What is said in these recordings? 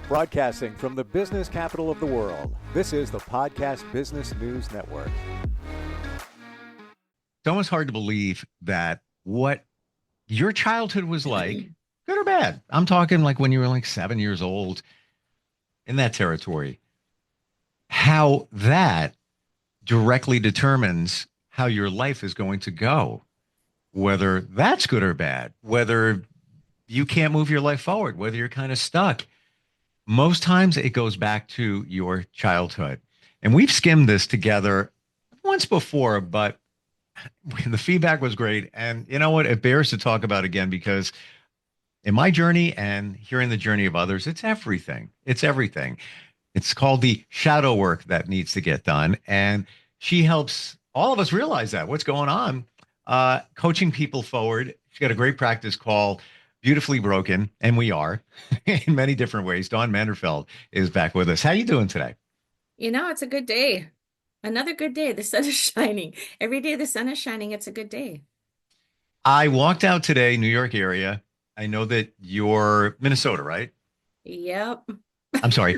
Broadcasting from the business capital of the world, this is the Podcast Business News Network. It's almost hard to believe that what your childhood was like, good or bad. I'm talking like when you were like 7 years old, in that territory, how that directly determines how your life is going to go, whether that's good or bad, whether you can't move your life forward, whether you're kind of stuck. Most times it goes back to your childhood. And we've skimmed this together once before, but the feedback was great. And you know what? It bears to talk about again because in my journey and hearing the journey of others, it's everything. It's everything. It's called the shadow work that needs to get done. And she helps all of us realize that what's going on, coaching people forward. She's got a great practice called Beautifully Broken, and we are in many different ways. Dawn Manderfeld is back with us. How you doing today? It's a good day. Another good day. The sun is shining. Every day the sun is shining, it's a good day. I walked out today, New York area. I know that you're Minnesota, right? Yep. I'm sorry,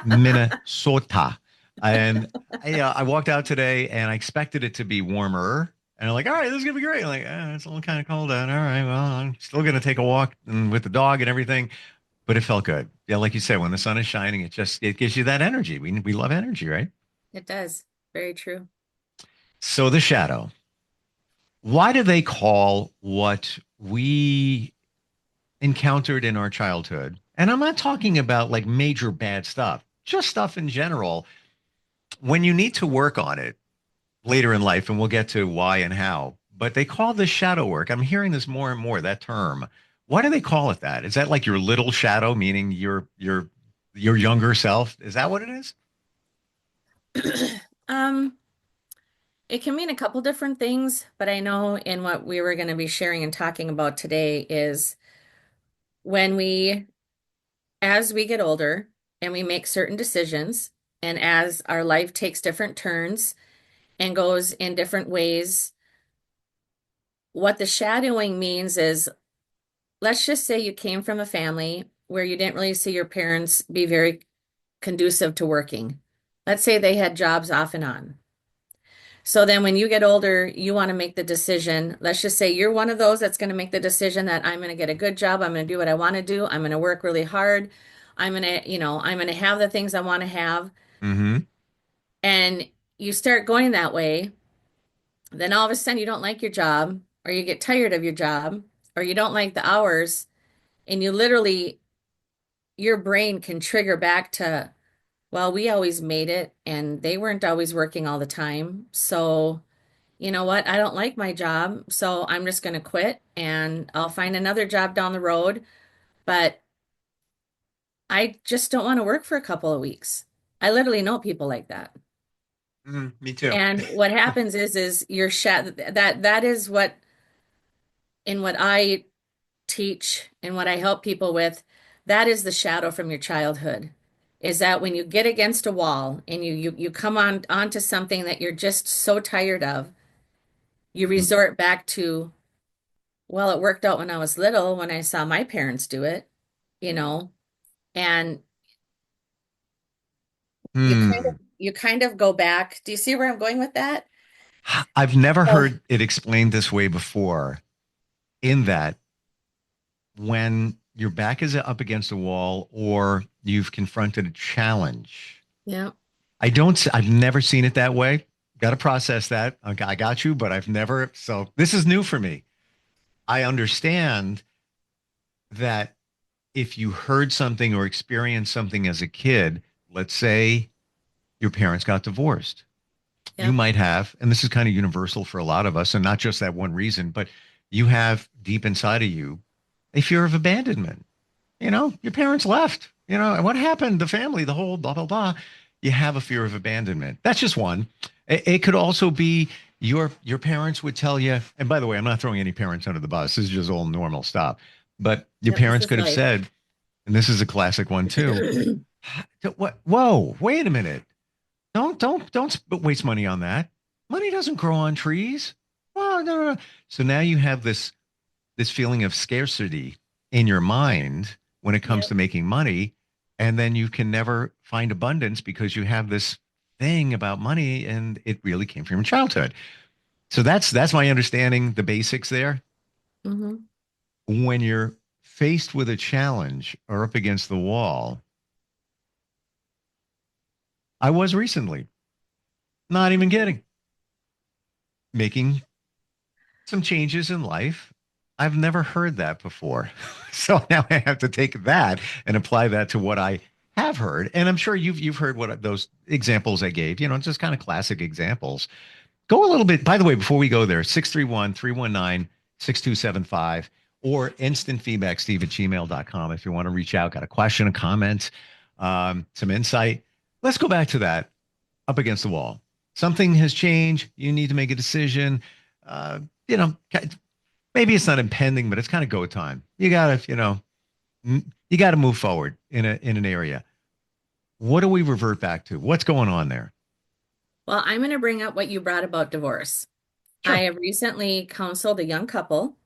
Minnesota. And I walked out today and I expected it to be warmer. And I'm like, all right, this is gonna be great. I'm like, it's a little kind of cold out. All right, well, I'm still gonna take a walk with the dog and everything, but it felt good. Yeah, like you said, when the sun is shining, it gives you that energy. We love energy, right? It does. Very true. So the shadow. Why do they call what we encountered in our childhood? And I'm not talking about like major bad stuff, just stuff in general. When you need to work on it later in life, and we'll get to why and how, but they call this shadow work. I'm hearing this more and more, that term. Why do they call it that? Is that like your little shadow, meaning your younger self? Is that what it is? Um, it can mean a couple different things, but I know in what we were going to be sharing and talking about today is when as we get older and we make certain decisions, and as our life takes different turns and goes in different ways, what the shadowing means is, let's just say you came from a family where you didn't really see your parents be very conducive to working. Let's say they had jobs off and on. So then when you get older, you want to make the decision. Let's just say you're one of those that's going to make the decision that I'm going to get a good job. I'm going to do what I want to do. I'm going to work really hard. I'm going to have the things I want to have. Mm-hmm. And you start going that way, then all of a sudden you don't like your job, or you get tired of your job, or you don't like the hours, and your brain can trigger back to, well, we always made it and they weren't always working all the time. So, you know what? I don't like my job, so I'm just going to quit and I'll find another job down the road. But I just don't want to work for a couple of weeks. I literally know people like that. Me too. And what happens is that is what, in what I teach and what I help people with, that is the shadow from your childhood. Is that when you get against a wall and you come onto something that you're just so tired of, you resort back to, well, it worked out when I was little, when I saw my parents do it, you know, and you kind of Hmm. you kind of go back. Do you see where I'm going with that? I've never Oh, heard it explained this way before, in that when your back is up against a wall or you've confronted a challenge. yeah. I've never seen it that way. Got to process that. Okay, I got you, but I've never, so this is new for me. I understand that if you heard something or experienced something as a kid, let's say your parents got divorced, you Yeah. might have, and this is kind of universal for a lot of us, and not just that one reason, but you have deep inside of you a fear of abandonment. Your parents left, and what happened? The family, the whole blah, blah, blah. You have a fear of abandonment. That's just one. It could also be your parents would tell you, and by the way, I'm not throwing any parents under the bus. This is just all normal stuff. But your Yep, this parents is could have life. said, and this is a classic one too. What? Whoa, wait a minute. Don't waste money on that. Money doesn't grow on trees. Oh, no, no, no. So now you have this feeling of scarcity in your mind when it comes to Yep. making money. and then you can never find abundance because you have this thing about money and it really came from your childhood. So that's my understanding, the basics there. Hmm. When you're faced with a challenge or up against the wall, I was recently, not even kidding, making some changes in life. I've never heard that before. So now I have to take that and apply that to what I have heard. And I'm sure you've heard what those examples I gave, just kind of classic examples. Go a little bit, by the way, before we go there, 631-319-6275 or instant feedback, steve@gmail.com. If you want to reach out, got a question, a comment, some insight. Let's go back to that up against the wall. Something has changed. You need to make a decision. Uh, you know, maybe it's not impending, but it's kind of go time. You gotta move forward in an area. What do we revert back to? What's going on there? Well, I'm going to bring up what you brought about divorce. I Sure. have recently counseled a young couple,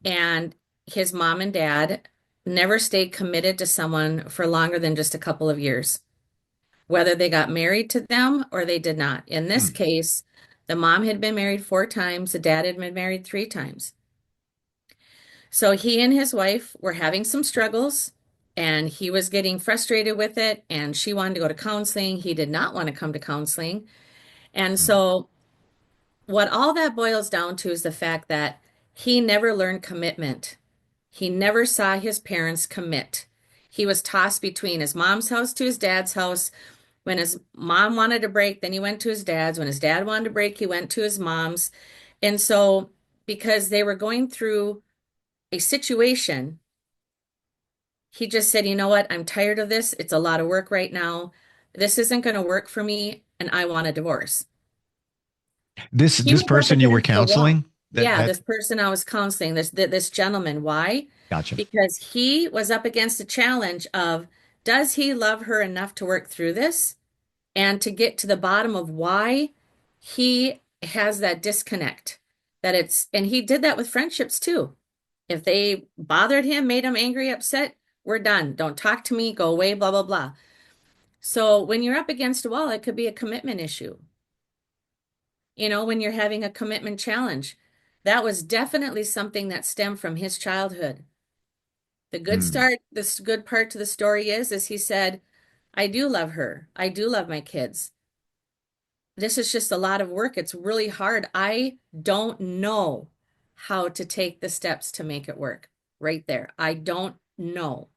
and his mom and dad never stayed committed to someone for longer than just a couple of years, whether they got married to them or they did not. In this Hmm. case, the mom had been married 4 times, the dad had been married 3 times. So he and his wife were having some struggles, and he was getting frustrated with it, and she wanted to go to counseling. He did not want to come to counseling. And Hmm. so what all that boils down to is the fact that he never learned commitment. He never saw his parents commit. He was tossed between his mom's house to his dad's house. When his mom wanted a break, then he went to his dad's. When his dad wanted a break, he went to his mom's. And so, because they were going through a situation, he just said, you know what? I'm tired of this. It's a lot of work right now. This isn't going to work for me, and I want a divorce. This He this was up person you were against the wall. counseling, that Yeah, that this person I was counseling, this gentleman. Why? gotcha. Because he was up against a challenge of, does he love her enough to work through this and to get to the bottom of why he has that disconnect? And he did that with friendships too. If they bothered him, made him angry, upset, we're done. Don't talk to me, go away, blah, blah, blah. So when you're up against a wall, it could be a commitment issue. When you're having a commitment challenge. That was definitely something that stemmed from his childhood. Hmm. This good part to the story is he said, I do love her. I do love my kids. This is just a lot of work. It's really hard. I don't know how to take the steps to make it work. Right there. I don't know.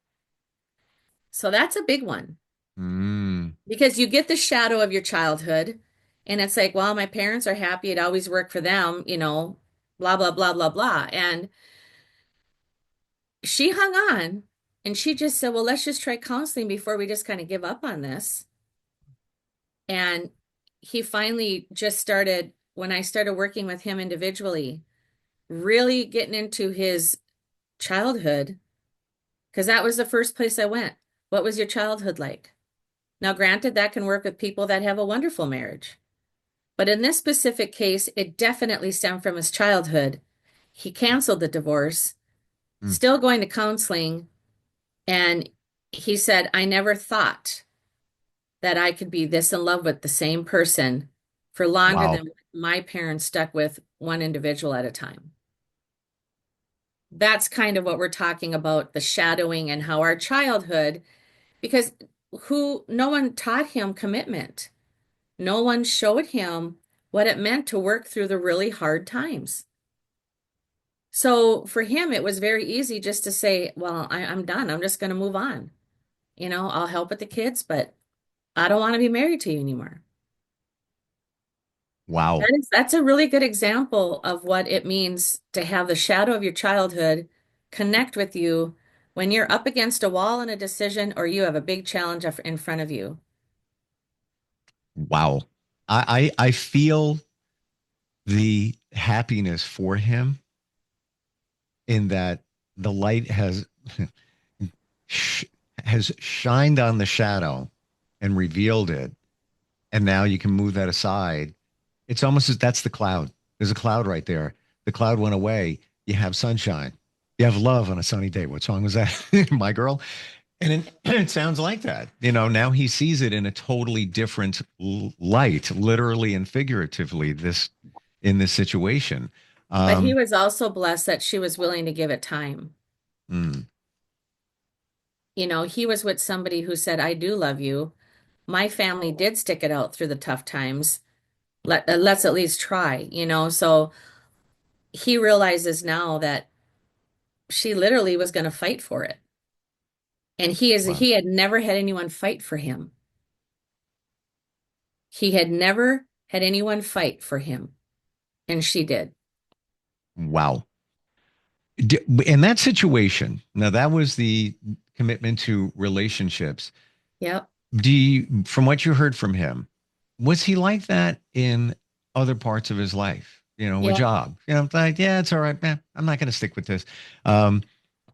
So that's a big one Hmm. because you get the shadow of your childhood and it's like, well, my parents are happy. It always worked for them, blah, blah, blah, blah, blah. And she hung on and she just said, well, let's just try counseling before we just kind of give up on this. And he finally just started, when I started working with him individually, really getting into his childhood, because that was the first place I went. What was your childhood like? Now, granted, that can work with people that have a wonderful marriage. But in this specific case, it definitely stemmed from his childhood. He canceled the divorce, Hmm. still going to counseling. And he said, I never thought that I could be this in love with the same person for longer Wow. than my parents stuck with one individual at a time. That's kind of what we're talking about, the shadowing and how our childhood, because no one taught him commitment. No one showed him what it meant to work through the really hard times. So for him, it was very easy just to say, well, I'm done. I'm just going to move on. I'll help with the kids, but I don't want to be married to you anymore. Wow. That's a really good example of what it means to have the shadow of your childhood connect with you when you're up against a wall in a decision or you have a big challenge in front of you. Wow. I feel the happiness for him in that the light sh- has shined on the shadow and revealed it, and now you can move that aside. It's almost as that's the cloud. There's a cloud right there. The cloud went away. You have sunshine. You have love on a sunny day. What song was that? My girl. And it sounds like that. Now he sees it in a totally different light, literally and figuratively, in this situation. But he Um, was also blessed that she was willing to give it time. mm, He was with somebody who said, I do love you. My family did stick it out through the tough times. Let's at least try, So he realizes now that she literally was going to fight for it. And wow. he had never had anyone fight for him. He had never had anyone fight for him, and she did. Wow. In that situation, now that was the commitment to relationships. Yep. From what you heard from him, was he like that in other parts of his life? A Yep. job. Like, yeah, it's all right, man. I'm not going to stick with this. Um,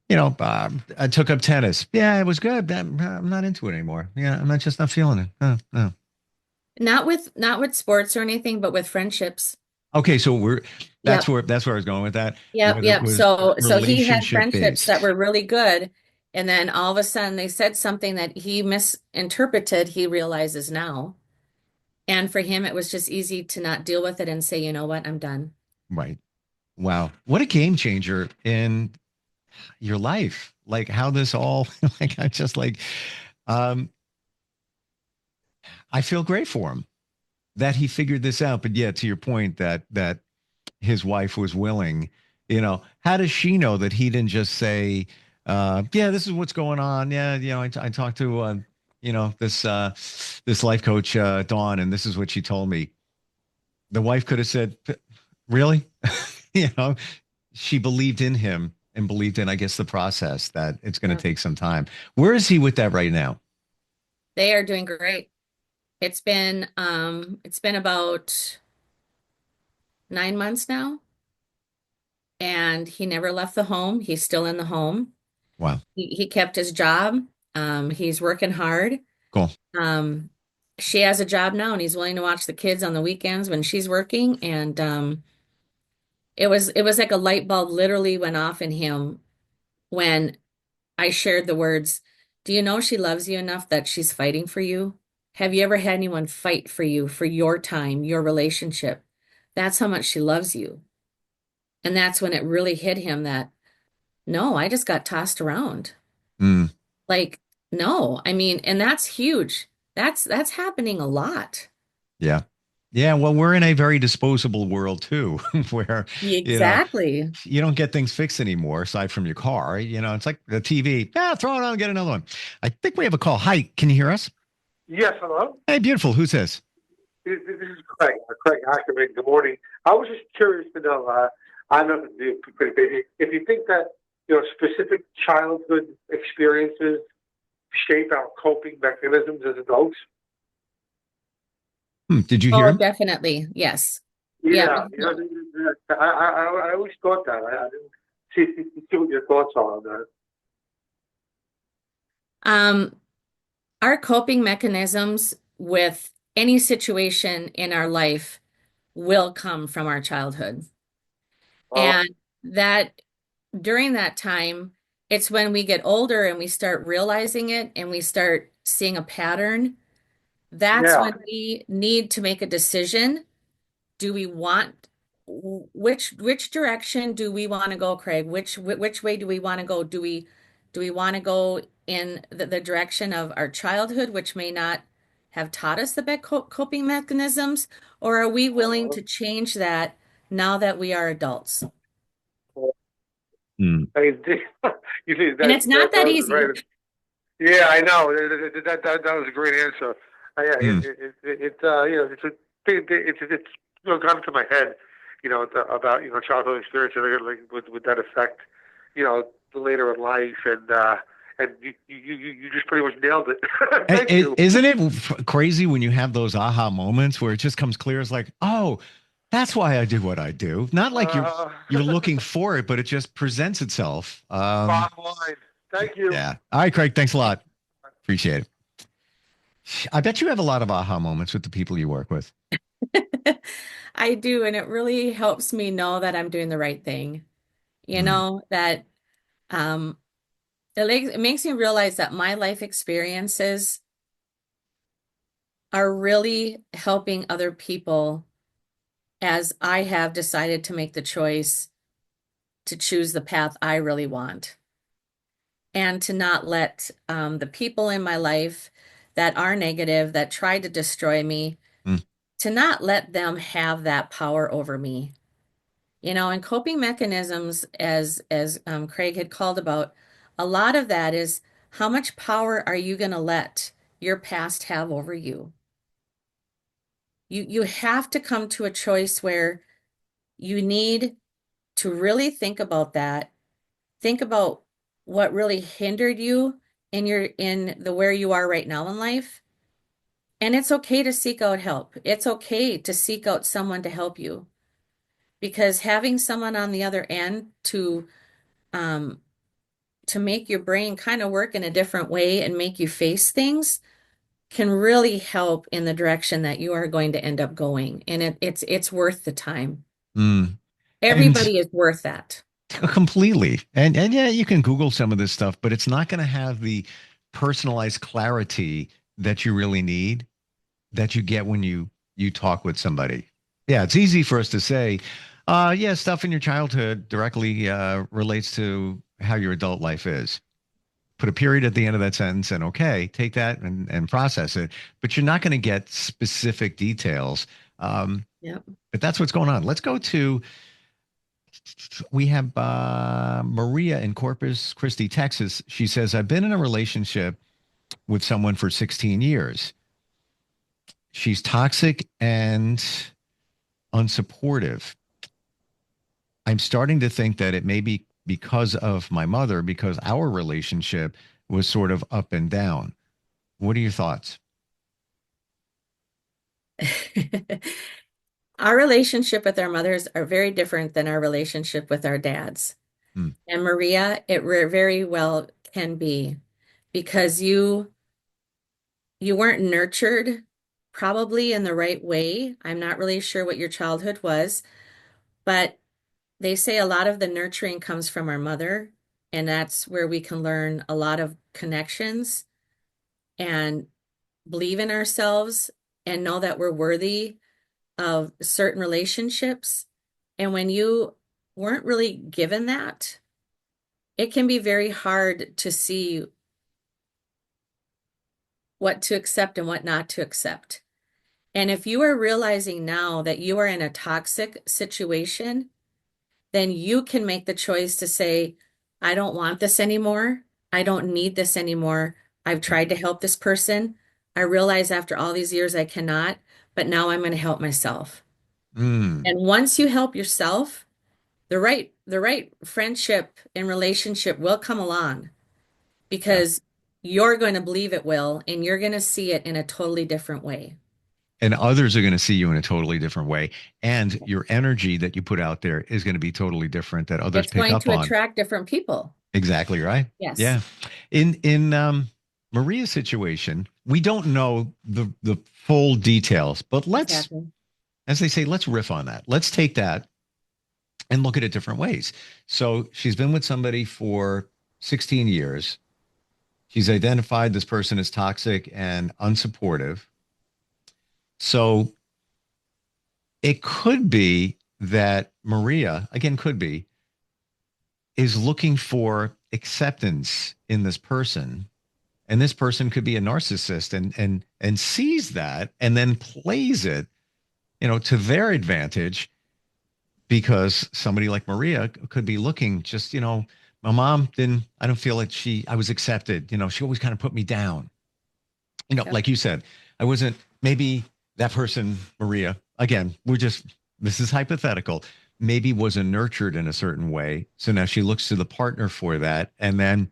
I took up tennis. Yeah, it was good. I'm not into it anymore. Yeah, I'm not just not feeling it. Oh, no. Not with sports or anything, but with friendships. Okay, so that's Yep. where I was going with that. Yep, Whether it yep. was So he had relationship friendships that based. were really good, and then all of a sudden they said something that he misinterpreted, he realizes now. And for him, it was just easy to not deal with it and say, you know what, I'm done. Right. Wow. What a game changer in your life. Like how this all like I just like um I feel great for him that he figured this out. But yeah, to your point that his wife was willing, how does she know that he didn't just say, yeah, this is what's going on. Yeah, I talked to this life coach, Dawn, and this is what she told me. The wife could have said, really? you know, she believed in him and believed in, I guess, the process that it's going to Yeah. take some time. Where is he with that right now? They are doing great. It's been about 9 months now, and he never left the home. He's still in the home. Wow. He kept his job. He's working hard. Cool. Um, she has a job now, and he's willing to watch the kids on the weekends when she's working. And it was like a light bulb literally went off in him when I shared the words, "Do you know she loves you enough that she's fighting for you? Have you ever had anyone fight for you for your time, your relationship? That's how much she loves you." And that's when it really hit him that no, I just got tossed around. Mm, Like, no, I mean, and that's huge. That's happening a lot. yeah. Yeah. Well, we're in a very disposable world too, where, you know, Exactly. you don't get things fixed anymore aside from your car. It's like the TV. Yeah, throw it on, get another one. I think we have a call. Hi, can you hear us? Yes, hello. Hey, beautiful. Who's this? This is Craig. Craig Ackerman. Good morning. I was just curious to know. I know if you think that specific childhood experiences shape our coping mechanisms as adults. Did you hear Oh, him? definitely. Yes. Yeah. Yeah, I always thought that. I didn't see what your thoughts are on that. Um, our coping mechanisms with any situation in our life will come from our childhood. Oh, And that during that time, it's when we get older and we start realizing it and we start seeing a pattern. That's yeah. when we need to make a decision. Do we want which direction do we want to go, Craig? Which way do we want to go? Do we want to go in the direction of our childhood, which may not have taught us the best coping mechanisms, or are we willing Uh, to change that now that we are adults? Hmm. you see And that it's not that that was easy. right. Yeah, I know. That was a great answer. Yeah, Hmm. it's gone to my head, about childhood experience and like would that affect, later in life and you just pretty much nailed it. Thank you. Isn't it crazy when you have those aha moments where it just comes clear? It's like, oh, that's why I do what I do. Not like Uh, you're looking for it, but it just presents itself. Bottom line. Thank you. Yeah. All right, Craig. Thanks a lot. Appreciate it. I bet you have a lot of aha moments with the people you work with. I do, and it really helps me know that I'm doing the right thing. Mm, That um it makes me realize that my life experiences are really helping other people as I have decided to make the choice to choose the path I really want and to not let the people in my life that are negative, that try to destroy me, Mm, to not let them have that power over me. You know, and coping mechanisms, as Craig had called about, a lot of that is how much power are you going to let your past have over you? You have to come to a choice where you need to really think about that. Think about what really hindered you in the where you are right now in life. And it's okay to seek out help. It's okay to seek out someone to help you because having someone on the other end um to make your brain kind of work in a different way and make you face things can really help in the direction that you are going to end up going. And it's worth the time. mm. And Everybody is worth that. completely. And yeah, you can Google some of this stuff, but it's not going to have the personalized clarity that you really need that you get when you talk with somebody. Yeah, it's easy for us to say, yeah, stuff in your childhood directly relates to how your adult life is. Put a period at the end of that sentence and okay, take that and process it. But you're not going to get specific details. Um, Yep. but that's what's going on. Let's go to, we have Maria in Corpus Christi, Texas. She says, I've been in a relationship with someone for 16 years. She's toxic and unsupportive. I'm starting to think that it may be because of my mother, because our relationship was sort of up and down. What are your thoughts? Our relationship with our mothers are very different than our relationship with our dads. Hmm. And Maria, very well can be because you weren't nurtured probably in the right way. I'm not really sure what your childhood was, but they say a lot of the nurturing comes from our mother, and that's where we can learn a lot of connections and believe in ourselves and know that we're worthy of certain relationships. And when you weren't really given that, it can be very hard to see what to accept and what not to accept. And if you are realizing now that you are in a toxic situation, then you can make the choice to say, I don't want this anymore. I don't need this anymore. I've tried to help this person. I realize after all these years I cannot, but now I'm going to help myself. Mm, And once you help yourself, the right friendship and relationship will come along yeah. because you're going to believe it will, and you're going to see it in a totally different way. And others are going to see you in a totally different way. And your energy that you put out there is going to be totally different that others It's pick going up to on. attract different people. Exactly right. Yes, Yeah. In Maria's situation, we don't know the full details, but let's, exactly. as they say, let's riff on that. Let's take that and look at it different ways. So she's been with somebody for 16 years. She's identified this person as toxic and unsupportive. So it could be that Maria, again, could be, is looking for acceptance in this person. And this person could be a narcissist and sees that and then plays it, to their advantage because somebody like Maria could be looking just, my mom didn't, I don't feel like I was accepted. She always kind of put me down. Yep. Like you said, I wasn't, maybe that person, Maria, again, this is hypothetical, maybe wasn't nurtured in a certain way. So now she looks to the partner for that. And then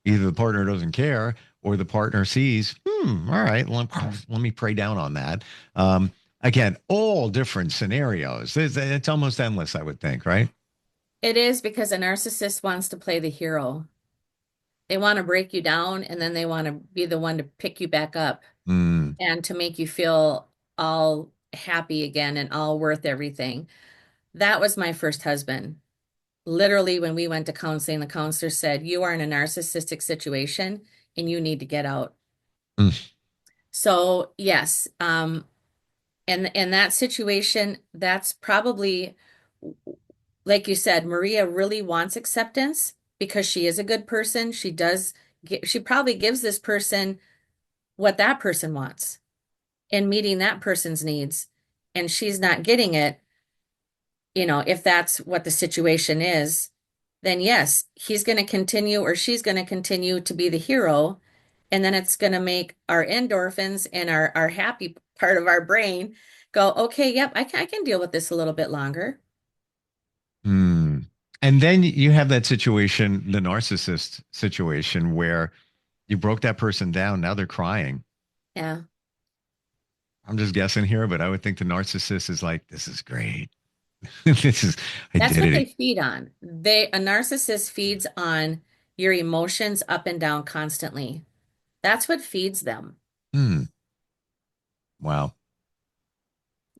either the partner doesn't care or the partner sees, all right, let me pray down on that. Again, all different scenarios. It's almost endless, I would think, right? It is because a narcissist wants to play the hero. They want to break you down and then they want to be the one to pick you back up Mm, and to make you feel all happy again and all worth everything. That was my first husband. literally, when we went to counseling, the counselor said, "You are in a narcissistic situation and you need to get out." Mm. So, yes, and in that situation, that's probably, like you said, Maria really wants acceptance because she is a good person. She probably gives this person what that person wants and meeting that person's needs, and she's not getting it. If that's what the situation is, then yes, he's going to continue or she's going to continue to be the hero. And then it's going to make our endorphins and our happy part of our brain go, okay, yep, I can deal with this a little bit longer. Hmm. And then you have that situation, the narcissist situation, where you broke that person down. Now they're crying. Yeah. I'm just guessing here, but I would think the narcissist is like, this is great. This is, I That's did what they it. feed on. A narcissist feeds on your emotions up and down constantly. That's what feeds them. Hmm. Wow.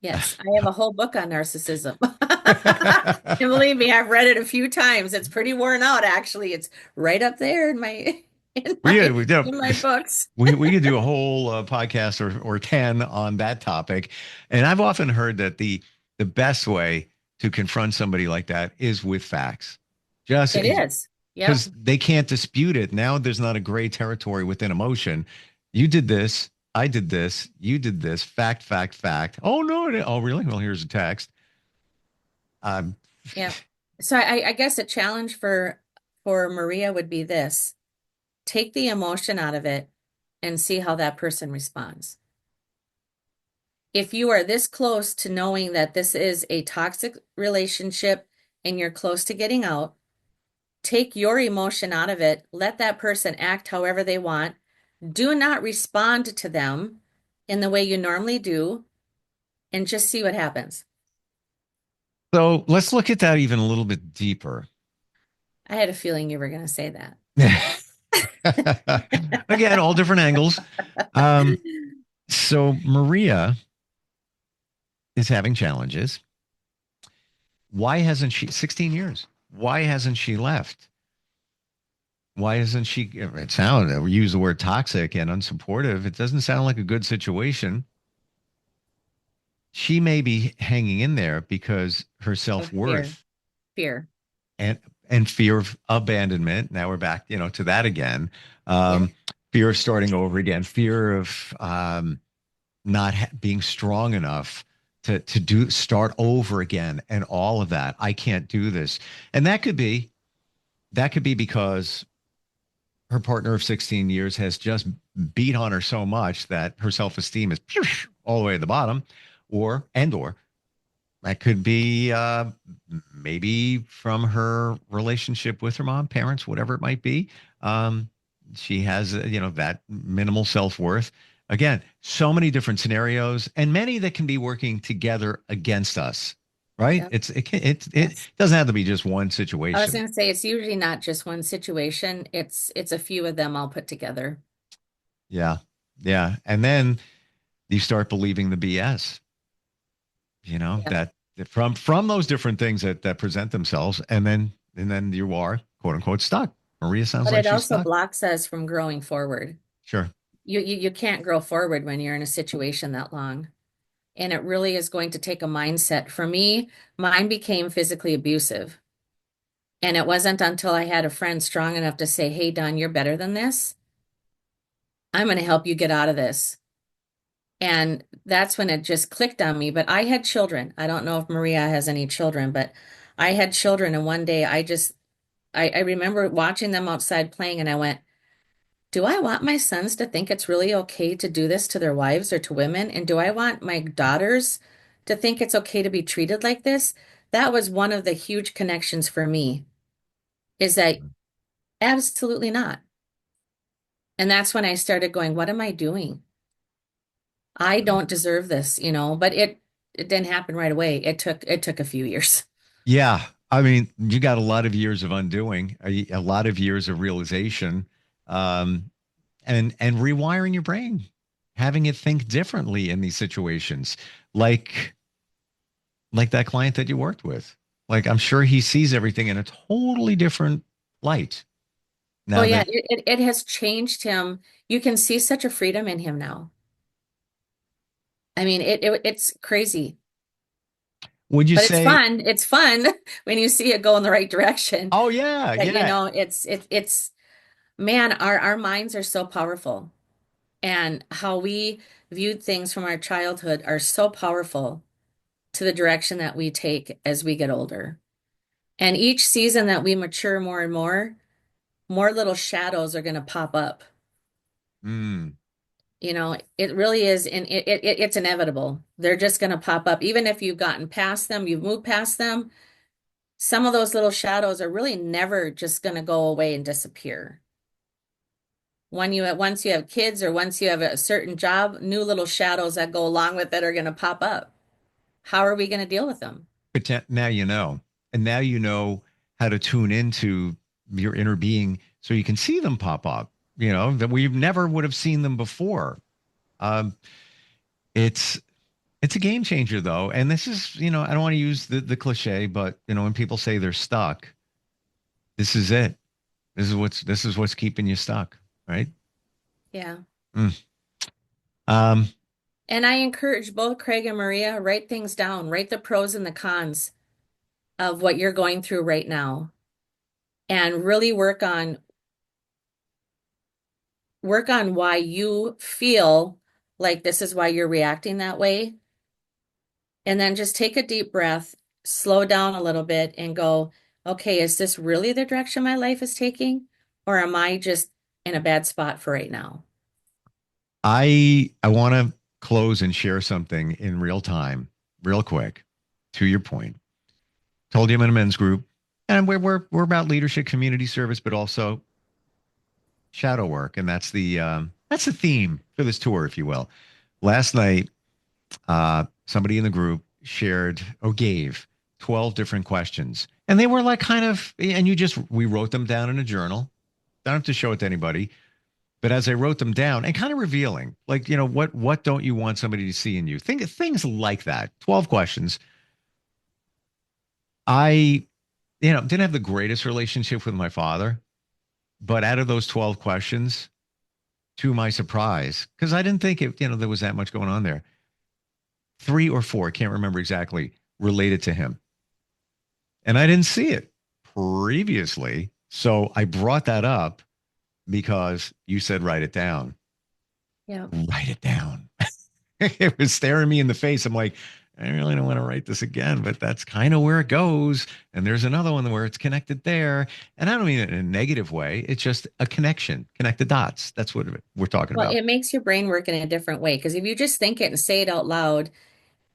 Yes, I have a whole book on narcissism. And believe me, I've read it a few times. It's pretty worn out, actually. It's right up there in my in We, my we, in my books. we could do a whole podcast or 10 on that topic. And I've often heard that the best way to confront somebody like that is with facts. Just It is. Yep. because they can't dispute it. Now there's not a gray territory within emotion. You did this. I did this. You did this. Fact, fact, fact. Oh, no. Oh, really? Well, here's a text. Um, Yeah. So I guess a challenge for Maria would be this. Take the emotion out of it and see how that person responds. If you are this close to knowing that this is a toxic relationship and you're close to getting out, take your emotion out of it, let that person act however they want. Do not respond to them in the way you normally do, and just see what happens. so let's look at that even a little bit deeper. I had a feeling you were going to say that. Again, all different angles. Um, so Maria is having challenges. Why hasn't she, 16 years? Why hasn't she left? Why isn't she? It sounds, we use the word toxic and unsupportive. It doesn't sound like a good situation. She may be hanging in there because her Of fear. self-worth Fear. and fear of abandonment. Now we're back, to that again. Yeah. Fear of starting over again. Fear of not being strong enough to do start over again, and all of that. I can't do this, and that could be because her partner of 16 years has just beat on her so much that her self-esteem is all the way at the bottom, or that could be maybe from her relationship with her mom, parents, whatever it might be. Um, she has, that minimal self-worth. Again, so many different scenarios and many that can be working together against us, right? Yep. It Yes. doesn't have to be just one I was situation. going to say it's usually not just one situation. It's a few of them all put together. Yeah. Yeah. And then you start believing the BS, Yeah. that from those different things that present themselves, and then you are quote unquote stuck. Maria sounds But like it she's also stuck. blocks us from growing forward. Sure. You can't grow forward when you're in a situation that long. And it really is going to take a mindset. For me, mine became physically abusive. And it wasn't until I had a friend strong enough to say, "Hey, Don, you're better than this. I'm going to help you get out of this." And that's when it just clicked on me. But I had children. I don't know if Maria has any children, but I had children. And one day I remember watching them outside playing, and I went, do I want my sons to think it's really okay to do this to their wives or to women? And do I want my daughters to think it's okay to be treated like this? That was one of the huge connections for me, is that absolutely not. And that's when I started going, what am I doing? I don't deserve this, but it didn't happen right away. It took a few years. Yeah. I mean, you got a lot of years of undoing, a lot of years of realization, um, and rewiring your brain, having it think differently in these situations, like that client that you worked with. Like I'm sure he sees everything in a totally different light Oh now yeah, that. it has changed him. You can see such a freedom in him now. I mean, it's crazy, Would you but it's say? fun. It's fun when you see it go in the right direction. Oh yeah, But yeah. it's man, our minds are so powerful, and how we viewed things from our childhood are so powerful to the direction that we take as we get older. And each season that we mature more and more little shadows are going to pop up. Mm. You know, it really is, and it's inevitable. They're just going to pop up. Even if you've gotten past them, you've moved past them, some of those little shadows are really never just going to go away and disappear. Once you have kids or once you have a certain job, new little shadows that go along with it are going to pop up. How are we going to deal with them? Now you know, and now you know how to tune into your inner being so you can see them pop up. You know that we never would have seen them before. Um, it's it's a game changer though, and this is I don't want to use the cliche, but when people say they're stuck, this is it. This is what's keeping you stuck, right? Yeah. Mm. Um, And I encourage both Craig and Maria, write things down, write the pros and the cons of what you're going through right now, and really work on why you feel like this is why you're reacting that way. And then just take a deep breath, slow down a little bit and go, okay, is this really the direction my life is taking? Or am I just in a bad spot for right now? I want to close and share something in real time, real quick. To your point, told you I'm in a men's group, and we're about leadership, community service, but also shadow work, and that's the theme for this tour, if you will. Last night, somebody in the group shared or gave 12 different questions, and they were like kind of, and we wrote them down in a journal. Don't have to show it to anybody. But as I wrote them down and kind of revealing, like, what don't you want somebody to see in you? Things like that. 12 questions. I, didn't have the greatest relationship with my father, but out of those 12 questions, to my surprise, because I didn't think there was that much going on there. 3 or 4, can't remember exactly, related to him. And I didn't see it previously. So I brought that up because you said write it down. Yeah. Write it down. It was staring me in the face. I'm like, I really don't want to write this again, but that's kind of where it goes. And there's another one where it's connected there. And I don't mean it in a negative way. It's just a connection, connect the dots. That's what we're talking Well, about. it makes your brain work in a different way because if you just think it and say it out loud,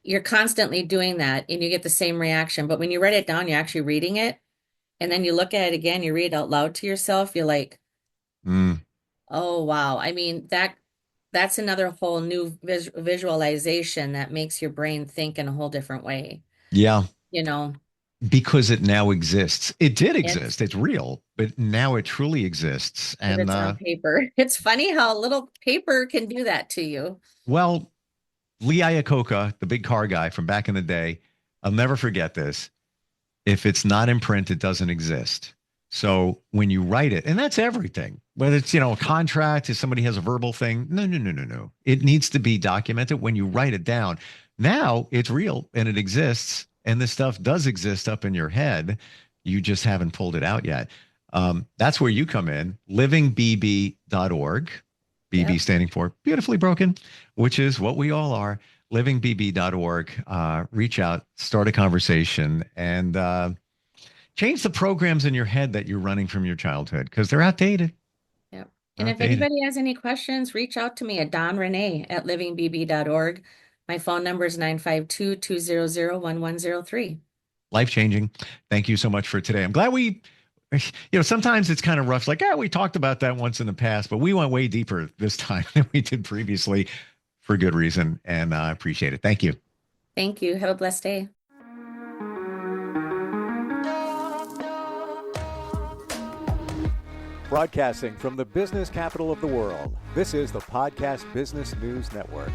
you're constantly doing that and you get the same reaction. But when you write it down, you're actually reading it. And then you look at it again, you read it out loud to yourself, you're like, Mm, oh wow. I mean, that's another whole new visualization that makes your brain think in a whole different way. yeah, You know, because it now exists. It did it's exist. It's real, but now it truly exists. if And it's on paper. It's funny how a little paper can do that to you. well, Lee Iacocca, the big car guy from back in the day, I'll never forget this. If it's not in print, it doesn't exist. So when you write it, and that's everything, whether it's, a contract, if somebody has a verbal thing, no, no, no, no, no. It needs to be documented when you write it down. Now it's real and it exists, and this stuff does exist up in your head. You just haven't pulled it out yet. That's where you come in, livingbb.org, BB Yep. standing for beautifully broken, which is what we all are. Livingbb.org. Reach out, start a conversation, and change the programs in your head that you're running from your childhood because they're outdated. Yep. And if Outdated. anybody has any questions, reach out to me at donrenee@livingbb.org. My phone number is 952-200-1103. Life changing. Thank you so much for today. I'm glad sometimes it's kind of rough. Like, we talked about that once in the past, but we went way deeper this time than we did previously for good reason. And I appreciate it. Thank you. Thank you. Have a blessed day. Broadcasting from the business capital of the world, this is the Podcast Business News Network.